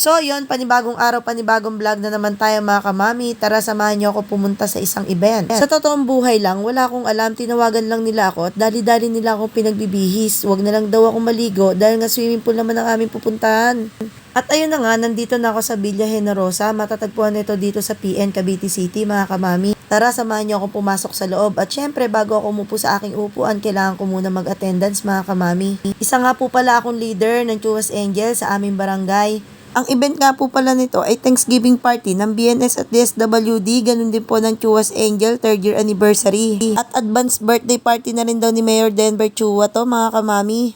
So yun, panibagong araw, panibagong vlog na naman tayo mga kamami. Tara, samahan niyo ako pumunta sa isang event. Sa totoong buhay lang, wala akong alam, tinawagan lang nila ako at dali-dali nila ako pinagbibihis. Huwag na lang daw ako maligo dahil nga swimming pool naman ang aming pupuntahan. At ayun na nga, nandito na ako sa Villa Generosa. Matatagpuan nito dito sa PN Cavite City mga kamami. Tara, samahan niyo ako pumasok sa loob. At syempre, bago ako umupo sa aking upuan, kailangan ko muna mag-attendance mga kamami. Isa nga po pala akong leader ng Chuas Angel sa aming barangay. Ang event nga po pala nito ay Thanksgiving party ng BNS at DSWD, ganun din po ng Chuas Angel 3rd year anniversary. At advanced birthday party na rin daw ni Mayor Denver Chua to mga kamami.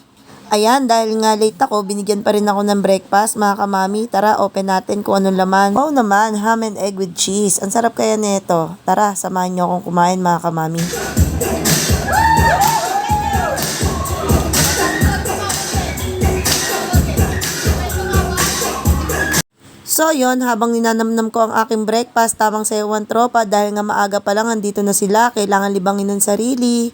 Ayan, dahil nga late ako, binigyan pa rin ako ng breakfast mga kamami. Tara, open natin kung anong laman. Wow naman, ham and egg with cheese. Ang sarap kaya nito. Tara, samahan niyo akong kumain mga kamami. So yon, habang ninanamnam ko ang aking breakfast, tamang sayawan tropa dahil nga maaga pa lang andito na sila, kailangan libangin ng sarili.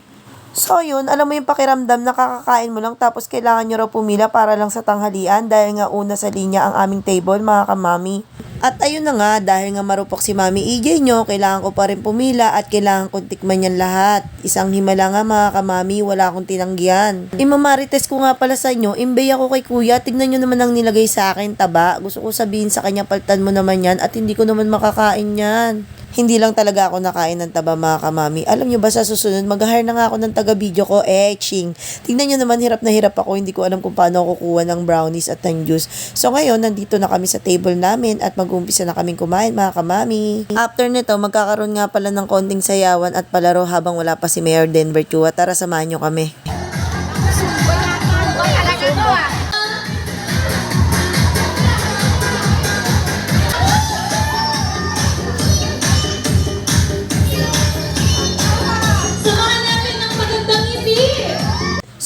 So yun, alam mo yung pakiramdam na kakakain mo lang tapos kailangan nyo raw pumila para lang sa tanghalian dahil nga una sa linya ang aming table mga kamami. At ayun na nga, dahil nga marupok si Mami EJ nyo, kailangan ko pa rin pumila at kailangan kong tikman yan lahat. Isang himala nga mga kamami, wala akong tinanggihan. Imamarites ko nga pala sa inyo, imbay ako kay kuya, tignan nyo naman ang nilagay sa akin, taba. Gusto ko sabihin sa kanya, paltan mo naman yan at hindi ko naman makakain yan. Hindi lang talaga ako nakain ng taba mga kamami. Alam nyo ba sa susunod, mag-hire na nga ako ng taga-video ko, ching. Tingnan nyo naman, hirap na hirap ako. Hindi ko alam kung paano ako kukuha ng brownies at ng juice. So ngayon, nandito na kami sa table namin at mag-uumpisa na kaming kumain mga kamami. After nito, magkakaroon nga pala ng konting sayawan at palaro habang wala pa si Mayor Denver Chua. Tara, samahan nyo kami.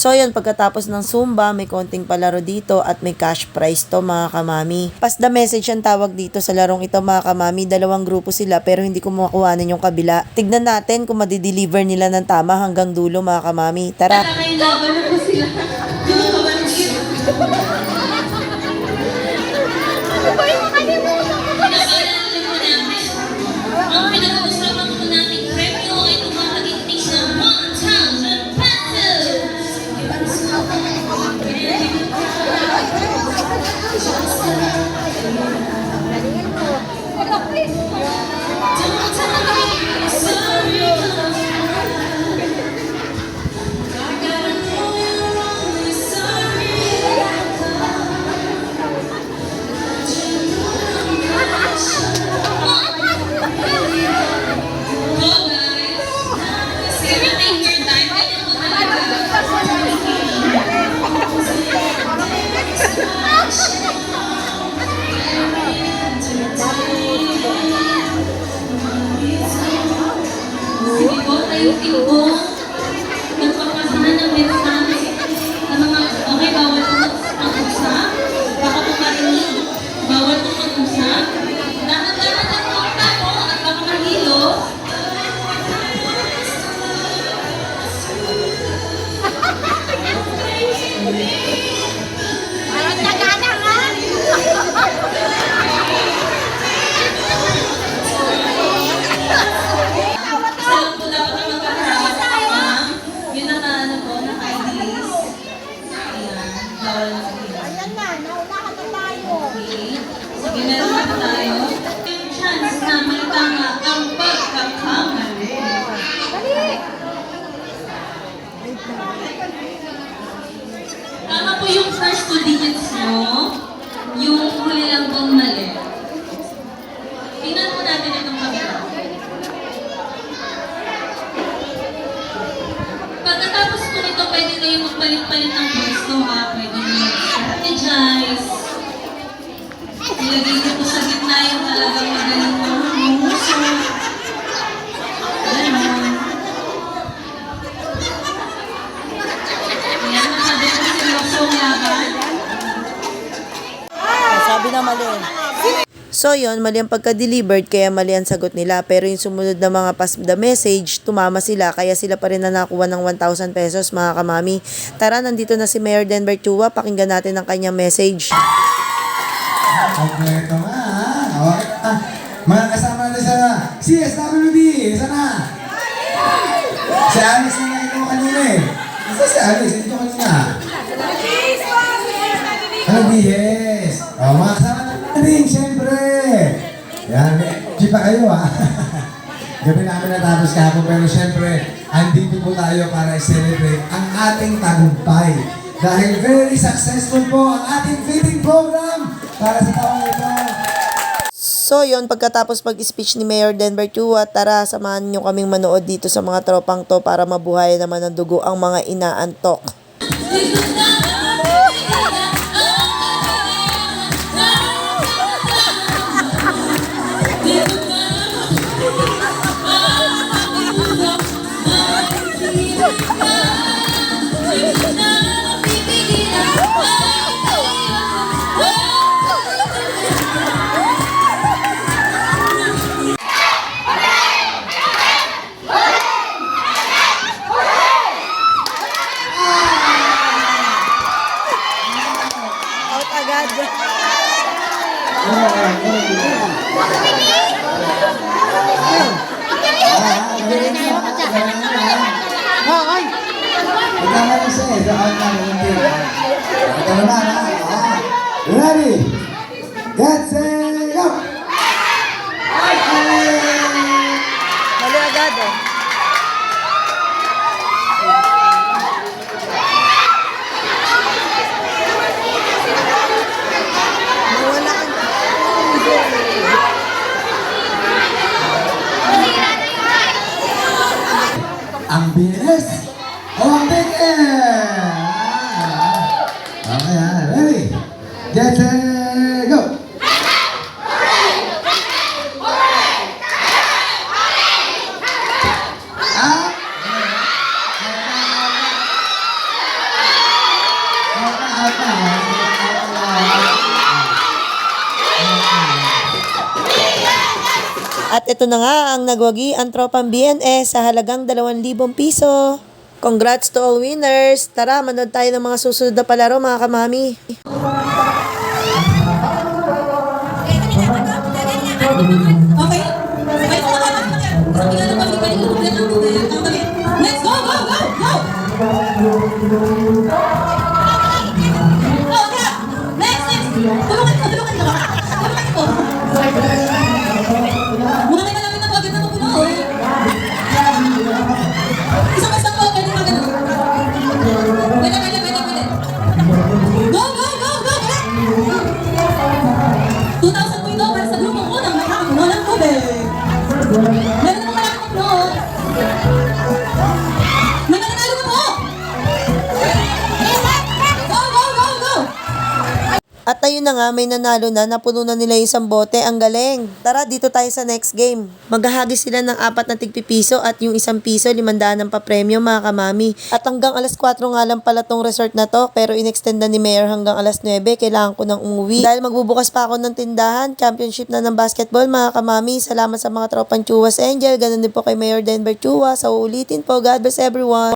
So yun, pagkatapos ng Zumba, may konting palaro dito at may cash prize to mga kamami. Pass the message ang tawag dito sa larong ito mga kamami. Dalawang grupo sila pero hindi ko makuhanan yung kabila. Tignan natin kung madideliver nila ng tama hanggang dulo mga kamami. Tara! Nakailaban na po sila. Yung kabanggit. Ang pinag-uusapan po natin premyo ay tumatagintis ng 1,000 pesos. Tingkong, nagpapasahan ng mensahe ng mga, okay, bawal mag-usap, baka po marinig, bawal po mag-usap, dahan-dahan ang pakta mo at baka mahilo. Parang tagana nga! Ayan na, naunahan na tayo. Sige, meron na tayo. Chance na matanga ang pagkakamali. Dali! Tama po yung first 2 digits mo, yung huli lang pong mali. Tingnan po natin itong kabila. Pagkatapos po nito, pwede kayo magpalit-palit ng pwesto ha. Pwede nyo strategize. Ilagay nyo po sa gitna yung talagang magaling mo muso. Ganon. Ayan, masabi po siloksong laban. Sabi na mali. So yun, mali ang pagka-delivered kaya mali ang sagot nila. Pero yung sumunod na mga pass the message, tumama sila kaya sila pa rin na nakuha ng 1,000 pesos mga kamami. Tara, nandito na si Mayor Denver Chua, pakinggan natin ang kanyang message. Kompleto nga, ha? Okay. Mga kasama natin sa CSWD. Sana? Si Alice na nakita mo kanina eh. Nasa si Alice? Hindi ko kanina. Ano, BS? Mga kasama natin rin, siyempre. Yan, G pa kayo ha. Gabi namin natapos kahapon pero siyempre, andito po tayo para i-celebrate ang ating tagumpay. Dahil very successful po ang ating feeding program para sa taong ito. So yun, pagkatapos pag-speech ni Mayor Denver Chua, tara samahan nyo kaming manood dito sa mga tropang to para mabuhay naman ng dugo ang mga inaantok. Out agad. Ikaw na siya eh, sa out na hindi. Ito naman ha. Ready? Get set, go! Mali agad eh. Nawala ka. Ang bilis o ang bigel? Okay ha, ready? Get set, go! Ah! At ito na nga ang nagwagi ang tropang BNS sa halagang 2,000 piso. Congrats to all winners! Tara, manood tayo ng mga susunod na palaro mga kamami. Okay? Sabay ko na lang. Sabi nga naman, ibalik ko na lang. Let's go, go, go, go! Oh, yeah! Next, next! Tulungan ko, tulungan ko. Tulungan ko. Muna kayo namin na bagay na mapuno. Isang-isang po, pwede magano. Pwede, pwede, pwede, pwede. Go, go, go, go! 2,000 po ito para sa grupong unang nakakapuno ng tubig. Meron naman malaki ng puno. May mananalo na po! Go, go, go, go! At ayun na nga, may nanalo na, napuno na nila yung isang bote. Ang galing. Tara, dito tayo sa next game. Maghahagis sila ng 4 na tigpipiso at yung 1 piso, 500 ang papremyo mga kamami. At hanggang alas 4 nga lang pala tong resort na to, pero inextenda ni Mayor hanggang alas 9. Kailangan ko nang umuwi. Dahil magbubukas pa ako ng tindahan, championship na ng basketball mga kamami. Salamat sa mga tropang Chuwas Angel. Ganun din po kay Mayor Denver Chua. Sa uulitin po, God bless everyone.